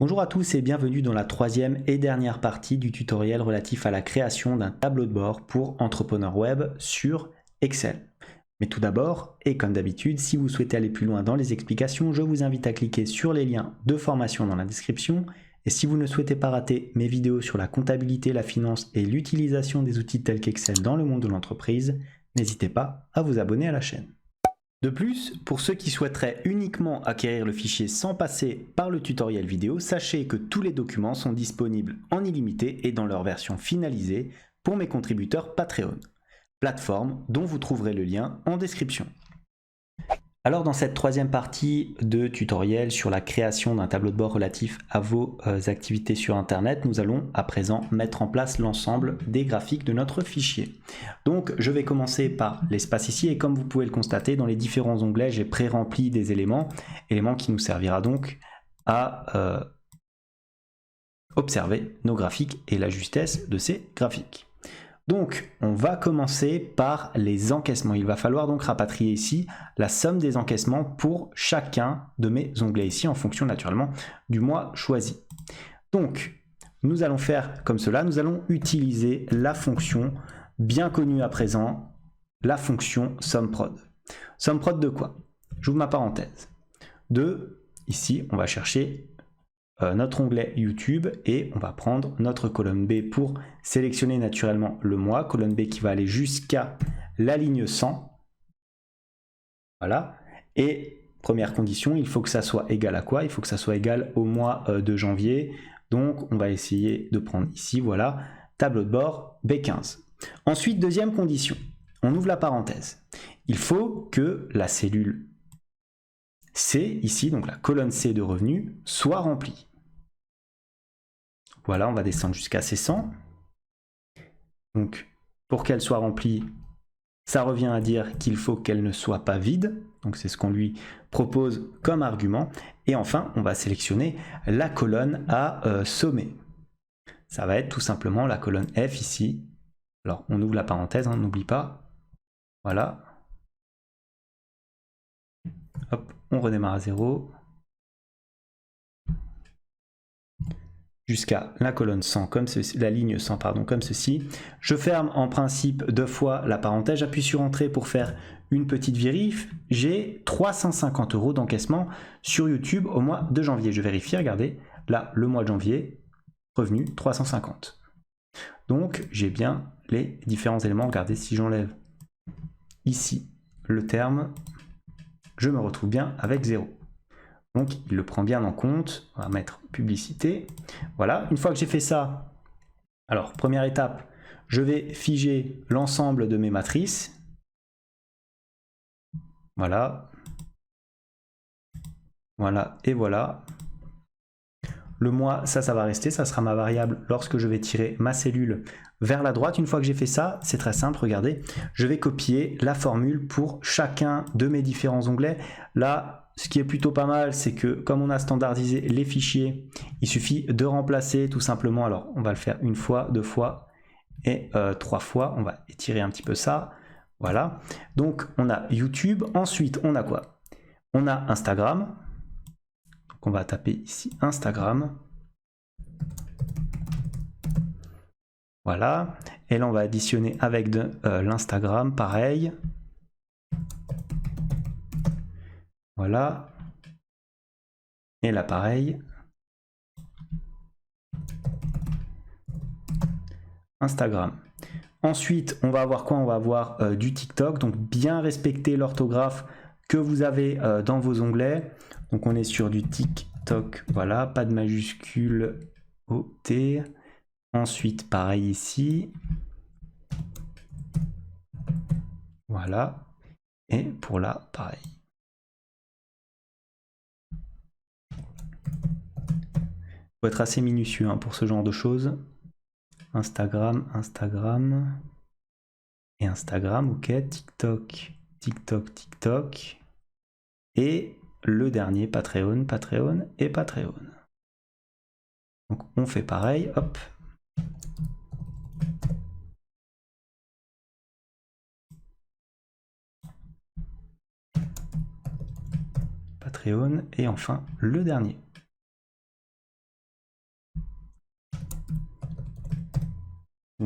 Bonjour à tous et bienvenue dans la troisième et dernière partie du tutoriel relatif à la création d'un tableau de bord pour entrepreneur web sur Excel. Mais tout d'abord, et comme d'habitude, si vous souhaitez aller plus loin dans les explications, je vous invite à cliquer sur les liens de formation dans la description. Et si vous ne souhaitez pas rater mes vidéos sur la comptabilité, la finance et l'utilisation des outils tels qu'Excel dans le monde de l'entreprise, n'hésitez pas à vous abonner à la chaîne. De plus, pour ceux qui souhaiteraient uniquement acquérir le fichier sans passer par le tutoriel vidéo, sachez que tous les documents sont disponibles en illimité et dans leur version finalisée pour mes contributeurs Patreon, plateforme dont vous trouverez le lien en description. Alors dans cette troisième partie de tutoriel sur la création d'un tableau de bord relatif à vos activités sur Internet, nous allons à présent mettre en place l'ensemble des graphiques de notre fichier. Donc je vais commencer par l'espace ici et comme vous pouvez le constater, dans les différents onglets, j'ai pré-rempli des éléments qui nous servira donc à observer nos graphiques et la justesse de ces graphiques. Donc, on va commencer par les encaissements. Il va falloir donc rapatrier ici la somme des encaissements pour chacun de mes onglets ici, en fonction naturellement du mois choisi. Donc, nous allons faire comme cela. Nous allons utiliser la fonction bien connue à présent, la fonction SUMPROD. SUMPROD de quoi? J'ouvre ma parenthèse. Ici, on va chercher notre onglet YouTube et on va prendre notre colonne B pour sélectionner naturellement le mois, colonne B qui va aller jusqu'à la ligne 100. Voilà. Et première condition, il faut que ça soit égal à quoi? Il faut que ça soit égal au mois de janvier. Donc on va essayer de prendre ici, voilà, tableau de bord B15. Ensuite, deuxième condition, on ouvre la parenthèse. Il faut que la cellule C, ici, donc la colonne C de revenus, soit remplie. Voilà, on va descendre jusqu'à ces 100. Donc, pour qu'elle soit remplie, ça revient à dire qu'il faut qu'elle ne soit pas vide. Donc, c'est ce qu'on lui propose comme argument. Et enfin, on va sélectionner la colonne à sommet. Ça va être tout simplement la colonne F ici. Alors, on ouvre la parenthèse, on n'oublie pas. Voilà. Hop, on redémarre à 0. Jusqu'à la colonne 100 comme ceci, la ligne 100 pardon, comme ceci. Je ferme en principe 2 fois la parenthèse, j'appuie sur entrée pour faire une petite vérif. J'ai 350 € d'encaissement sur YouTube au mois de janvier. Je vérifie, regardez, là le mois de janvier, revenu 350. Donc j'ai bien les différents éléments. Regardez, si j'enlève ici le terme, je me retrouve bien avec 0. Donc, il le prend bien en compte. On va mettre publicité. Voilà, une fois que j'ai fait ça, alors, première étape, je vais figer l'ensemble de mes matrices. Voilà. Voilà et voilà. Le mois, ça va rester. Ça sera ma variable lorsque je vais tirer ma cellule vers la droite. Une fois que j'ai fait ça, c'est très simple, regardez. Je vais copier la formule pour chacun de mes différents onglets. Là, ce qui est plutôt pas mal, c'est que comme on a standardisé les fichiers, il suffit de remplacer tout simplement. Alors, on va le faire une fois, 2 fois et 3 fois. On va étirer un petit peu ça. Voilà. Donc, on a YouTube. Ensuite, on a quoi? On a Instagram. Donc, on va taper ici Instagram. Voilà. Et là, on va additionner avec de l'Instagram, pareil. Voilà. Et là, pareil. Instagram. Ensuite, on va avoir quoi? On va avoir du TikTok. Donc, bien respecter l'orthographe que vous avez dans vos onglets. Donc, on est sur du TikTok. Voilà, pas de majuscule OT. Ensuite, pareil ici. Voilà. Et pour là, pareil. Il faut être assez minutieux hein, pour ce genre de choses. Instagram, Instagram. Et Instagram, ok. TikTok, TikTok, TikTok. Et le dernier, Patreon, Patreon et Patreon. Donc on fait pareil, hop. Patreon et enfin le dernier.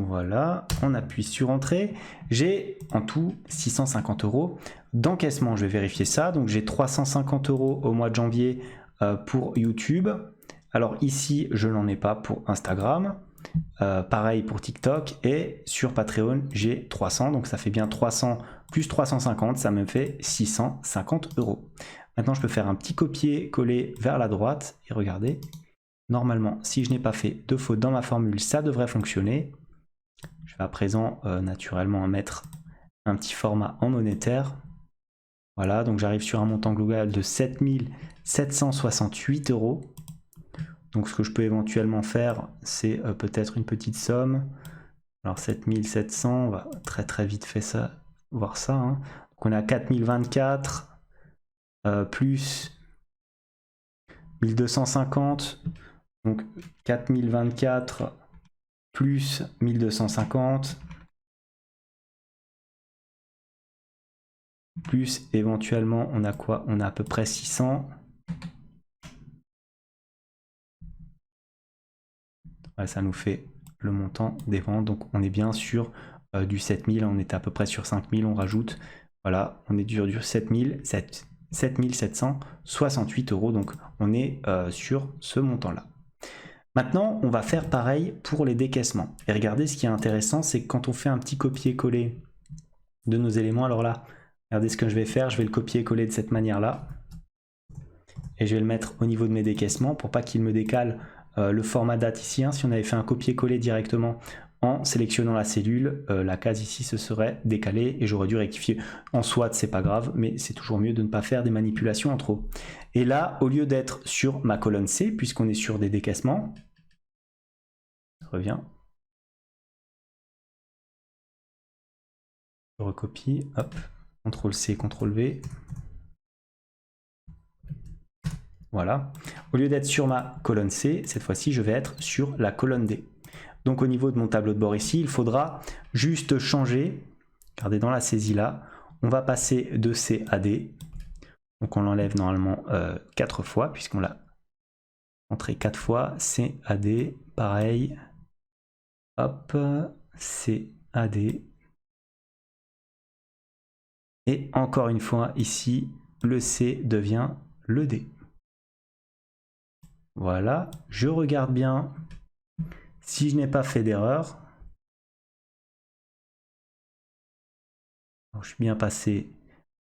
Voilà, on appuie sur Entrée. J'ai en tout 650 € d'encaissement. Je vais vérifier ça. Donc j'ai 350 € au mois de janvier pour YouTube. Alors ici, je n'en ai pas pour Instagram. Pareil pour TikTok. Et sur Patreon, j'ai 300. Donc ça fait bien 300 plus 350. Ça me fait 650 €. Maintenant, je peux faire un petit copier-coller vers la droite. Et regardez, normalement, si je n'ai pas fait de faute dans ma formule, ça devrait fonctionner. Je vais à présent naturellement mettre un petit format en monétaire. Voilà, donc j'arrive sur un montant global de 7 768 €. Donc ce que je peux éventuellement faire, c'est peut-être une petite somme. Alors 7700, on va très vite faire ça, voir ça. Hein. Donc on est à 4024 plus 1250. Donc 4024 plus 1250. Plus éventuellement, on a quoi? On a à peu près 600. Ouais, ça nous fait le montant des ventes. Donc on est bien sur du 7000. On était à peu près sur 5000. On rajoute. Voilà, on est du 7768 €. Donc on est sur ce montant-là. Maintenant, on va faire pareil pour les décaissements. Et regardez, ce qui est intéressant, c'est que quand on fait un petit copier-coller de nos éléments, alors là, regardez ce que je vais faire, je vais le copier-coller de cette manière-là. Et je vais le mettre au niveau de mes décaissements pour pas qu'il me décale le format date ici. Hein. Si on avait fait un copier-coller directement en sélectionnant la cellule, la case ici se serait décalée et j'aurais dû rectifier. En soit, c'est pas grave, mais c'est toujours mieux de ne pas faire des manipulations en trop. Et là, au lieu d'être sur ma colonne C, puisqu'on est sur des décaissements, je reviens. Je recopie, hop, CTRL-C, CTRL-V. Voilà. Au lieu d'être sur ma colonne C, cette fois-ci, je vais être sur la colonne D. Donc au niveau de mon tableau de bord ici, il faudra juste changer. Regardez dans la saisie là, on va passer de C à D. Donc on l'enlève normalement 4 fois, puisqu'on l'a entré 4 fois. C à D, pareil. Hop, C à D. Et encore une fois, ici, le C devient le D. Voilà, je regarde bien si je n'ai pas fait d'erreur. Je suis bien passé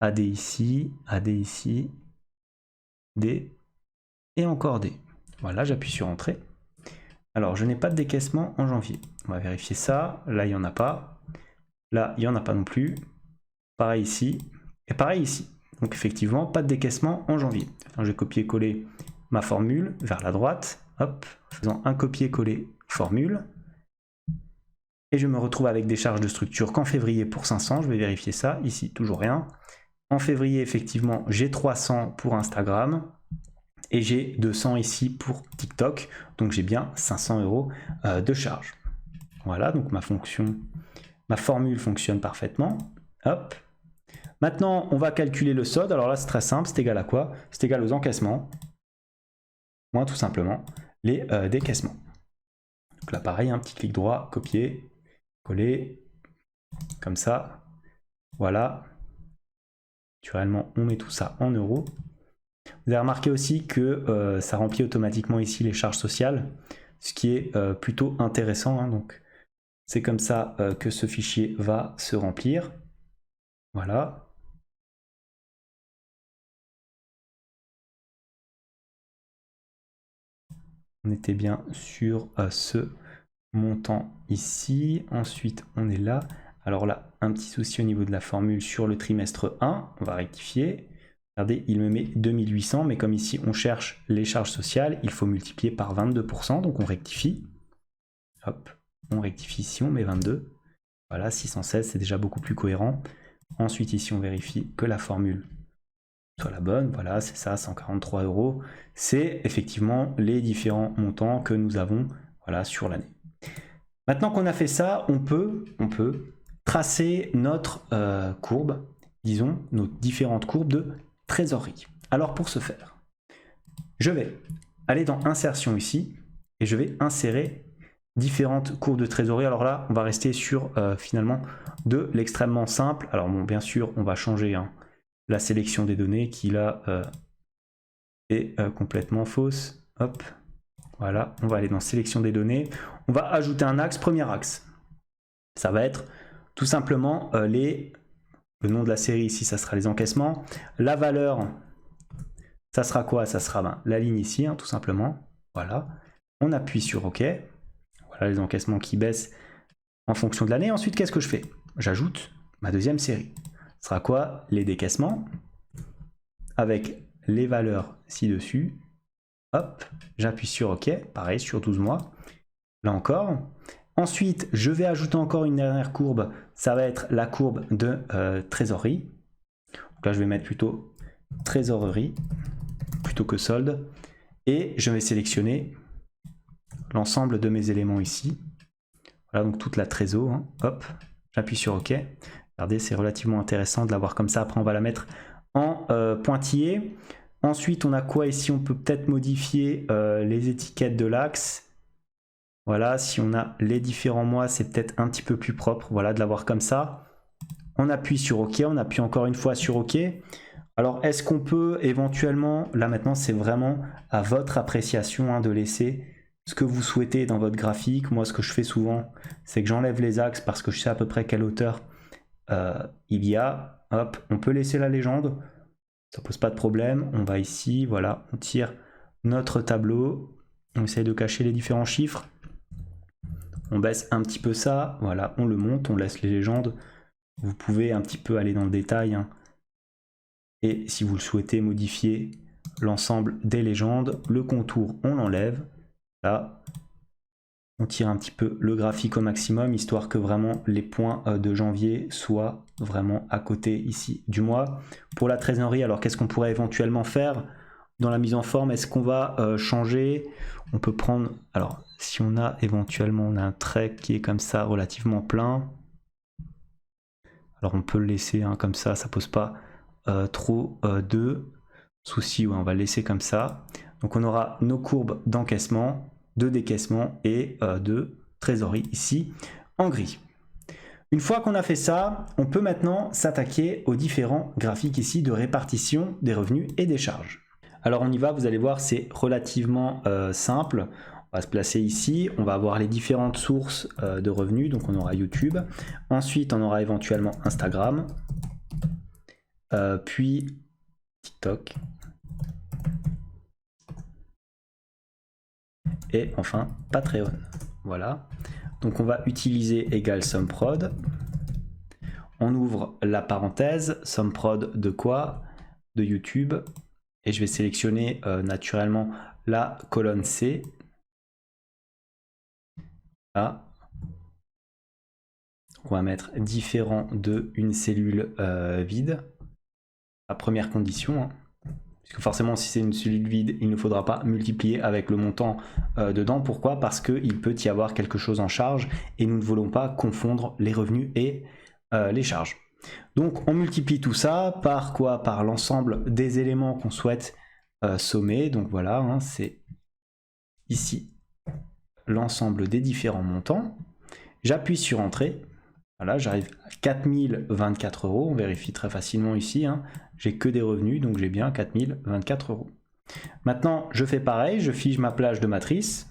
AD ici, D et encore D. Voilà, j'appuie sur Entrée. Alors, je n'ai pas de décaissement en janvier. On va vérifier ça. Là, il n'y en a pas. Là, il n'y en a pas non plus. Pareil ici et pareil ici. Donc, effectivement, pas de décaissement en janvier. Alors, je vais copier-coller ma formule vers la droite. Hop, en faisant un copier-coller formule. Et je me retrouve avec des charges de structure qu'en février pour 500. Je vais vérifier ça. Ici, toujours rien. En février, effectivement, j'ai 300 pour Instagram. Et j'ai 200 ici pour TikTok. Donc, j'ai bien 500 € de charge. Voilà, donc ma formule fonctionne parfaitement. Hop. Maintenant, on va calculer le solde. Alors là, c'est très simple. C'est égal à quoi? C'est égal aux encaissements. Moins tout simplement les décaissements. Donc là, pareil, un petit clic droit, copier, coller, comme ça. Voilà. Naturellement, on met tout ça en euros. Vous avez remarqué aussi que ça remplit automatiquement ici les charges sociales, ce qui est plutôt intéressant. Hein. Donc, c'est comme ça que ce fichier va se remplir. Voilà. On était bien sur ce montant ici. Ensuite, on est là. Alors là, un petit souci au niveau de la formule sur le trimestre 1. On va rectifier. Regardez, il me met 2800, mais comme ici, on cherche les charges sociales, il faut multiplier par 22%. Donc, on rectifie. Hop, on rectifie ici, on met 22. Voilà, 616, c'est déjà beaucoup plus cohérent. Ensuite, ici, on vérifie que la formule soit la bonne. Voilà, c'est ça, 143 €. C'est effectivement les différents montants que nous avons voilà, sur l'année. Maintenant qu'on a fait ça, on peut tracer notre courbe, disons, nos différentes courbes de trésorerie. Alors pour ce faire, je vais aller dans Insertion ici et je vais insérer différentes courbes de trésorerie. Alors là, on va rester sur finalement de l'extrêmement simple. Alors bon, bien sûr, on va changer hein, la sélection des données qui là est complètement fausse. Hop, voilà, on va aller dans sélection des données. On va ajouter un axe, premier axe. Ça va être tout simplement le nom de la série ici, ça sera les encaissements. La valeur, ça sera quoi? Ça sera la ligne ici, hein, tout simplement. Voilà, on appuie sur OK. Voilà les encaissements qui baissent en fonction de l'année. Ensuite, qu'est-ce que je fais? J'ajoute ma deuxième série. Ce sera quoi? Les décaissements avec les valeurs ci-dessus. Hop, j'appuie sur OK, pareil sur 12 mois. Là encore. Ensuite, je vais ajouter encore une dernière courbe. Ça va être la courbe de trésorerie. Donc là, je vais mettre plutôt trésorerie plutôt que solde. Et je vais sélectionner l'ensemble de mes éléments ici. Voilà, donc toute la trésor. Hein. Hop, j'appuie sur OK. Regardez, c'est relativement intéressant de l'avoir comme ça. Après, on va la mettre en pointillé. Ensuite, on a quoi ici? On peut peut-être modifier les étiquettes de l'axe. Voilà, si on a les différents mois, c'est peut-être un petit peu plus propre, voilà, de l'avoir comme ça. On appuie sur OK, on appuie encore une fois sur OK. Alors, est-ce qu'on peut éventuellement, là maintenant, c'est vraiment à votre appréciation hein, de laisser ce que vous souhaitez dans votre graphique. Moi, ce que je fais souvent, c'est que j'enlève les axes parce que je sais à peu près quelle hauteur il y a. Hop, on peut laisser la légende, ça pose pas de problème. On va ici, voilà, on tire notre tableau, on essaye de cacher les différents chiffres. On baisse un petit peu ça, voilà, on le monte, on laisse les légendes. Vous pouvez un petit peu aller dans le détail. Hein. Et si vous le souhaitez, modifier l'ensemble des légendes. Le contour, on l'enlève. Là, on tire un petit peu le graphique au maximum, histoire que vraiment les points de janvier soient vraiment à côté ici du mois. Pour la trésorerie, alors qu'est-ce qu'on pourrait éventuellement faire dans la mise en forme? Est-ce qu'on va changer? On peut prendre... Alors, si on a éventuellement on a un trait qui est comme ça, relativement plein. Alors, on peut le laisser hein, comme ça pose pas trop de soucis. Ouais, on va le laisser comme ça. Donc, on aura nos courbes d'encaissement, de décaissement et de trésorerie ici en gris. Une fois qu'on a fait ça, on peut maintenant s'attaquer aux différents graphiques ici de répartition des revenus et des charges. Alors on y va, vous allez voir, c'est relativement simple. On va se placer ici, on va avoir les différentes sources de revenus, donc on aura YouTube. Ensuite, on aura éventuellement Instagram, puis TikTok. Et enfin, Patreon. Voilà. Donc on va utiliser égal SumProd. On ouvre la parenthèse, SumProd de quoi? De YouTube. Et je vais sélectionner naturellement la colonne C. Là. On va mettre différent de une cellule vide. La première condition. Hein. Puisque forcément, si c'est une cellule vide, il ne faudra pas multiplier avec le montant dedans. Pourquoi? Parce qu'il peut y avoir quelque chose en charge et nous ne voulons pas confondre les revenus et les charges. Donc, on multiplie tout ça par quoi? Par l'ensemble des éléments qu'on souhaite sommer. Donc voilà, hein, c'est ici l'ensemble des différents montants. J'appuie sur Entrée. Voilà, j'arrive à 4024 €. On vérifie très facilement ici. Hein. J'ai que des revenus, donc j'ai bien 4024 €. Maintenant, je fais pareil, je fige ma plage de matrice.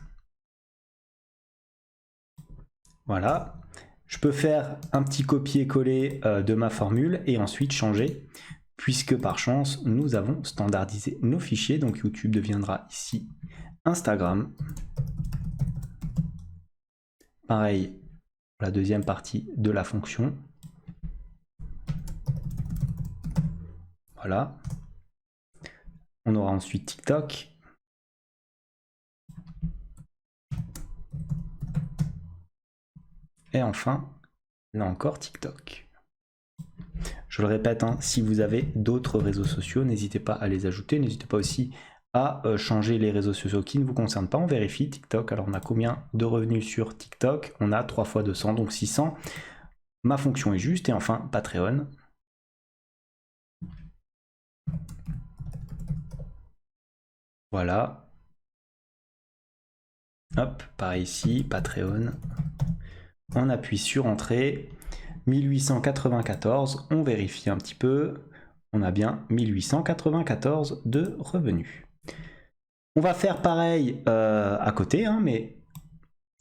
Voilà. Je peux faire un petit copier-coller de ma formule et ensuite changer, puisque par chance, nous avons standardisé nos fichiers. Donc YouTube deviendra ici Instagram. Pareil, la deuxième partie de la fonction. Voilà. On aura ensuite TikTok. Et enfin, là encore, TikTok. Je le répète, hein, si vous avez d'autres réseaux sociaux, n'hésitez pas à les ajouter. N'hésitez pas aussi à changer les réseaux sociaux qui ne vous concernent pas. On vérifie TikTok. Alors, on a combien de revenus sur TikTok? On a 3 fois 200, donc 600. Ma fonction est juste. Et enfin, Patreon. Voilà. Hop, pareil ici, Patreon. On appuie sur Entrée. 1894, on vérifie un petit peu. On a bien 1894 de revenus. On va faire pareil à côté, hein, mais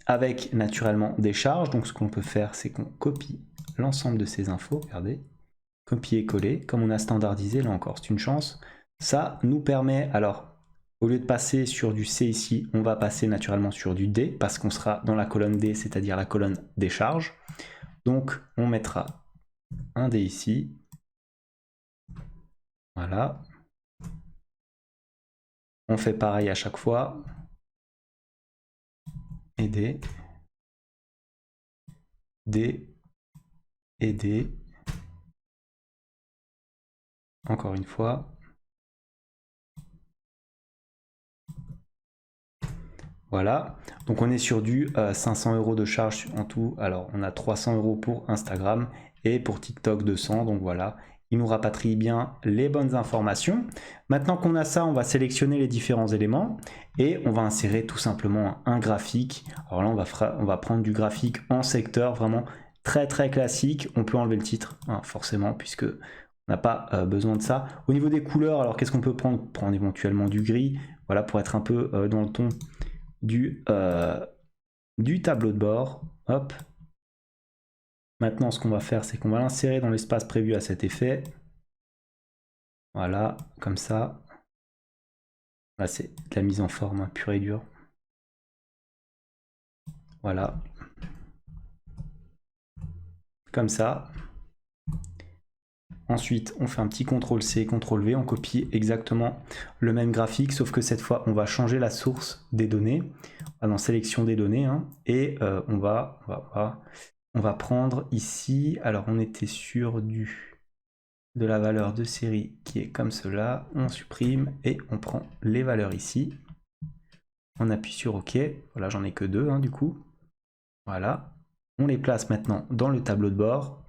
avec naturellement des charges. Donc ce qu'on peut faire, c'est qu'on copie l'ensemble de ces infos. Regardez, copier-coller. Comme on a standardisé, là encore, c'est une chance. Ça nous permet, alors, au lieu de passer sur du C ici, on va passer naturellement sur du D, parce qu'on sera dans la colonne D, c'est-à-dire la colonne des charges. Donc on mettra un D ici. Voilà. On fait pareil à chaque fois. Et D. D. Et D. Encore une fois. Voilà. Donc on est sur du 500 € de charge en tout. Alors on a 300 € pour Instagram et pour TikTok 200. Donc voilà. Il nous rapatrie bien les bonnes informations. Maintenant qu'on a ça, on va sélectionner les différents éléments et on va insérer tout simplement un graphique. Alors là, on va prendre du graphique en secteur, vraiment très très classique. On peut enlever le titre, hein, forcément, puisque on n'a pas besoin de ça. Au niveau des couleurs, alors qu'est-ce qu'on peut prendre? Prendre éventuellement du gris, voilà, pour être un peu dans le ton du tableau de bord. Hop. Maintenant, ce qu'on va faire, c'est qu'on va l'insérer dans l'espace prévu à cet effet. Voilà, comme ça. Là, c'est de la mise en forme, hein, pure et dure. Voilà. Comme ça. Ensuite, on fait un petit CTRL-C, CTRL-V, on copie exactement le même graphique, sauf que cette fois, on va changer la source des données. On va dans sélection des données, hein, et on va prendre ici, alors on était sur de la valeur de série qui est comme cela, on supprime et on prend les valeurs ici. On appuie sur OK, voilà, j'en ai que deux, hein, du coup. Voilà, on les place maintenant dans le tableau de bord.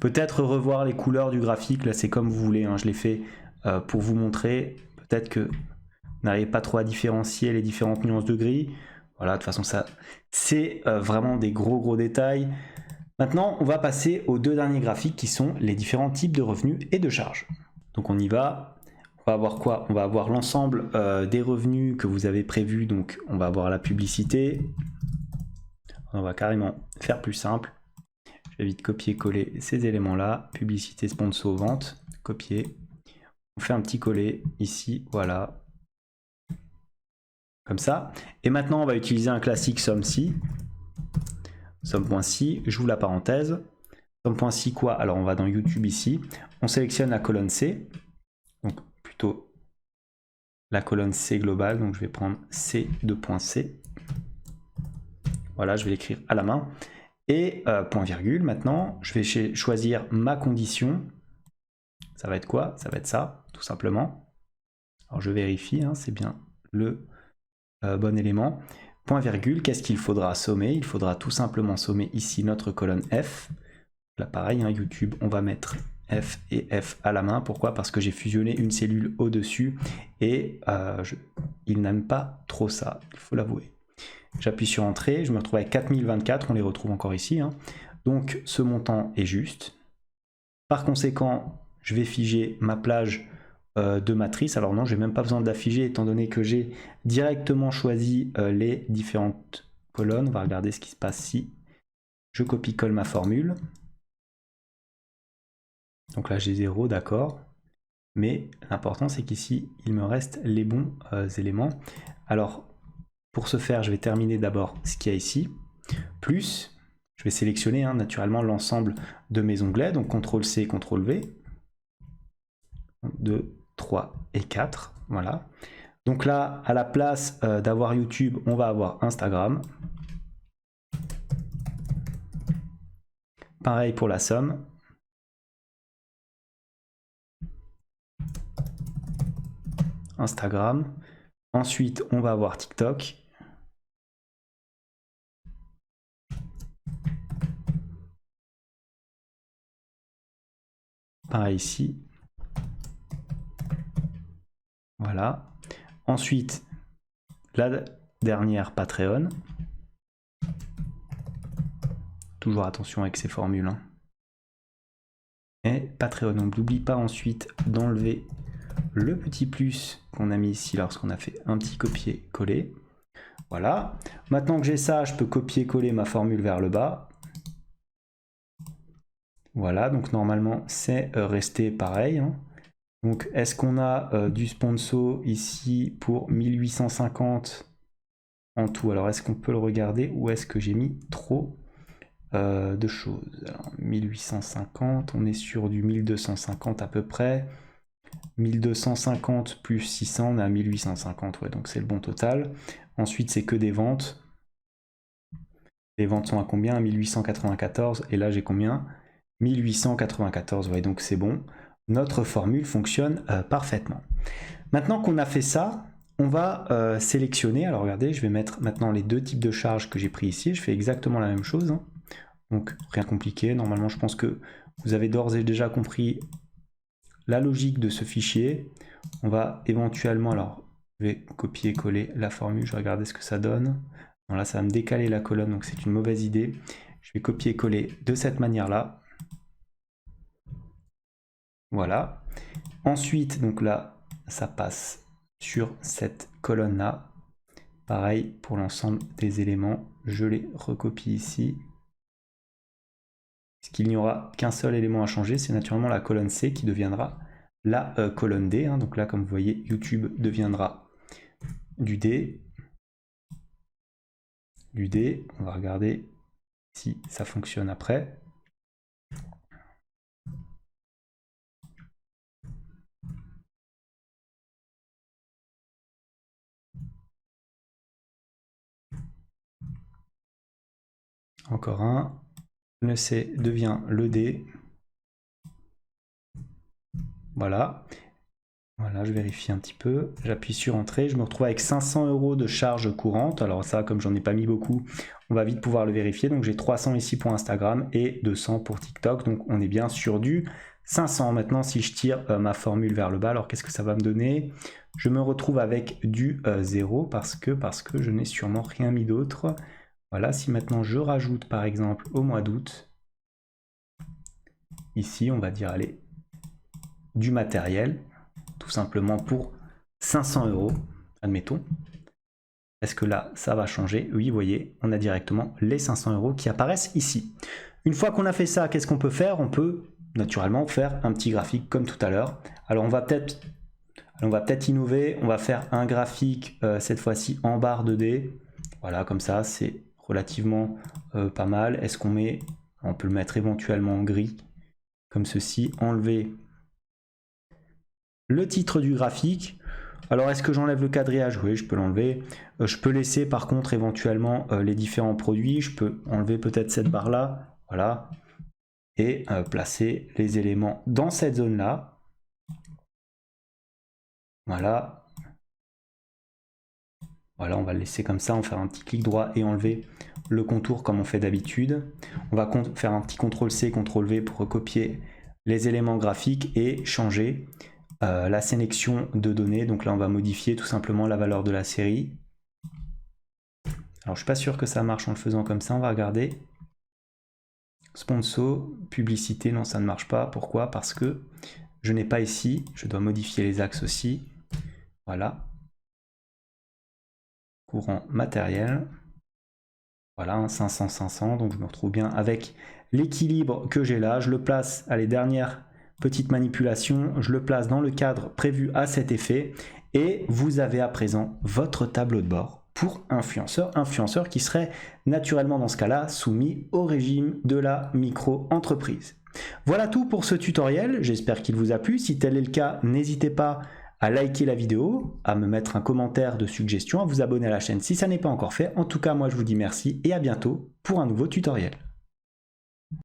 Peut-être revoir les couleurs du graphique, là c'est comme vous voulez, hein, je l'ai fait pour vous montrer. Peut-être que vous n'arrivez pas trop à différencier les différentes nuances de gris. Voilà, de toute façon, ça c'est vraiment des gros détails. Maintenant, on va passer aux deux derniers graphiques qui sont les différents types de revenus et de charges. Donc on y va. On va avoir quoi? On va avoir l'ensemble des revenus que vous avez prévus. Donc on va avoir la publicité. On va carrément faire plus simple. Je vais vite copier-coller ces éléments-là. Publicité, sponsor, vente. Copier. On fait un petit coller ici. Voilà. Comme ça. Et maintenant, on va utiliser un classique somme-si. Somme.si, j'ouvre la parenthèse. Somme.si quoi? Alors on va dans YouTube ici. On sélectionne la colonne C. Donc plutôt la colonne C globale. Donc je vais prendre C2.C. Voilà, je vais l'écrire à la main. Et point virgule, maintenant, je vais choisir ma condition. Ça va être quoi? Ça va être ça, tout simplement. Alors je vérifie, hein, c'est bien le bon élément. Point virgule, qu'est-ce qu'il faudra sommer? Il faudra tout simplement sommer ici notre colonne F. Là pareil, hein, YouTube, on va mettre F et F à la main. Pourquoi? Parce que j'ai fusionné une cellule au-dessus et il n'aime pas trop ça, il faut l'avouer. J'appuie sur Entrée, je me retrouve avec 4024, on les retrouve encore ici, hein. Donc ce montant est juste. Par conséquent, je vais figer ma plage de matrice. Alors non, je n'ai même pas besoin de la figer étant donné que j'ai directement choisi les différentes colonnes. On va regarder ce qui se passe si je copie-colle ma formule. Donc là j'ai 0, d'accord. Mais l'important c'est qu'ici, il me reste les bons éléments. Alors, pour ce faire, je vais terminer d'abord ce qu'il y a ici. Plus, je vais sélectionner naturellement l'ensemble de mes onglets. Donc CTRL-C, CTRL-V. 2, 3 et 4. Voilà. Donc là, à la place d'avoir YouTube, on va avoir Instagram. Pareil pour la somme. Instagram. Ensuite, on va avoir TikTok. Pareil ici. Voilà. Ensuite, la dernière Patreon. Toujours attention avec ces formules. Hein. Et Patreon, on n'oublie pas ensuite d'enlever le petit plus qu'on a mis ici lorsqu'on a fait un petit copier-coller. Voilà. Maintenant que j'ai ça, je peux copier-coller ma formule vers le bas. Voilà, donc normalement c'est resté pareil. Hein. Donc est-ce qu'on a du sponsor ici pour 1850 en tout? Alors est-ce qu'on peut le regarder ou est-ce que j'ai mis trop de choses? Alors 1850, on est sur du 1250 à peu près. 1250 plus 600, on est à 1850, ouais, donc c'est le bon total. Ensuite, c'est que des ventes. Les ventes sont à combien? À 1894, et là j'ai combien? 1894, ouais, donc c'est bon. Notre formule fonctionne parfaitement. Maintenant qu'on a fait ça, on va sélectionner. Alors regardez, je vais mettre maintenant les deux types de charges que j'ai pris ici. Je fais exactement la même chose. Hein. Donc rien de compliqué. Normalement, je pense que vous avez d'ores et déjà compris la logique de ce fichier. On va éventuellement, alors je vais copier-coller la formule, je vais regarder ce que ça donne. Bon, là, ça va me décaler la colonne, donc c'est une mauvaise idée. Je vais copier-coller de cette manière-là. Voilà. Ensuite, donc là, ça passe sur cette colonne-là. Pareil pour l'ensemble des éléments. Je les recopie ici. Ce qu'il n'y aura qu'un seul élément à changer, c'est naturellement la colonne C qui deviendra la colonne D. Hein. Donc là, comme vous voyez, YouTube deviendra du D. Du D. On va regarder si ça fonctionne après. Encore un. Le C devient le D. Voilà. Voilà, je vérifie un petit peu. J'appuie sur Entrée. Je me retrouve avec 500 € de charge courante. Alors ça, comme j'en ai pas mis beaucoup, on va vite pouvoir le vérifier. Donc j'ai 300 ici pour Instagram et 200 pour TikTok. Donc on est bien sur du 500. Maintenant, si je tire ma formule vers le bas, alors qu'est-ce que ça va me donner? Je me retrouve avec du 0 parce que je n'ai sûrement rien mis d'autre. Voilà, si maintenant je rajoute par exemple au mois d'août, ici on va dire allez, du matériel, tout simplement pour 500 €, admettons. Est-ce que là, ça va changer? Oui, vous voyez, on a directement les 500 € qui apparaissent ici. Une fois qu'on a fait ça, qu'est-ce qu'on peut faire? On peut naturellement faire un petit graphique comme tout à l'heure. Alors on va peut-être innover, on va faire un graphique cette fois-ci en barre 2D. Voilà, comme ça, c'est relativement pas mal. Est-ce qu'on met, on peut le mettre éventuellement en gris, comme ceci, enlever le titre du graphique. Alors est-ce que j'enlève le quadrillage? Oui, je peux l'enlever. Je peux laisser par contre éventuellement les différents produits. Je peux enlever peut-être cette barre là, voilà, et placer les éléments dans cette zone là. Voilà. Voilà, on va le laisser comme ça, on va faire un petit clic droit et enlever le contour comme on fait d'habitude. On va faire un petit CTRL-C, CTRL-V pour recopier les éléments graphiques et changer la sélection de données. Donc là, on va modifier tout simplement la valeur de la série. Alors, je ne suis pas sûr que ça marche en le faisant comme ça. On va regarder. Sponsor, publicité, non, ça ne marche pas. Pourquoi? Parce que je n'ai pas ici. Je dois modifier les axes aussi. Voilà. Courant matériel. Voilà, 500, 500. Donc, je me retrouve bien avec l'équilibre que j'ai là. Je le place à les dernières petites manipulations. Je le place dans le cadre prévu à cet effet. Et vous avez à présent votre tableau de bord pour influenceur qui serait naturellement dans ce cas-là soumis au régime de la micro-entreprise. Voilà tout pour ce tutoriel. J'espère qu'il vous a plu. Si tel est le cas, n'hésitez pas à liker la vidéo, à me mettre un commentaire de suggestion, à vous abonner à la chaîne si ça n'est pas encore fait. En tout cas, moi je vous dis merci et à bientôt pour un nouveau tutoriel.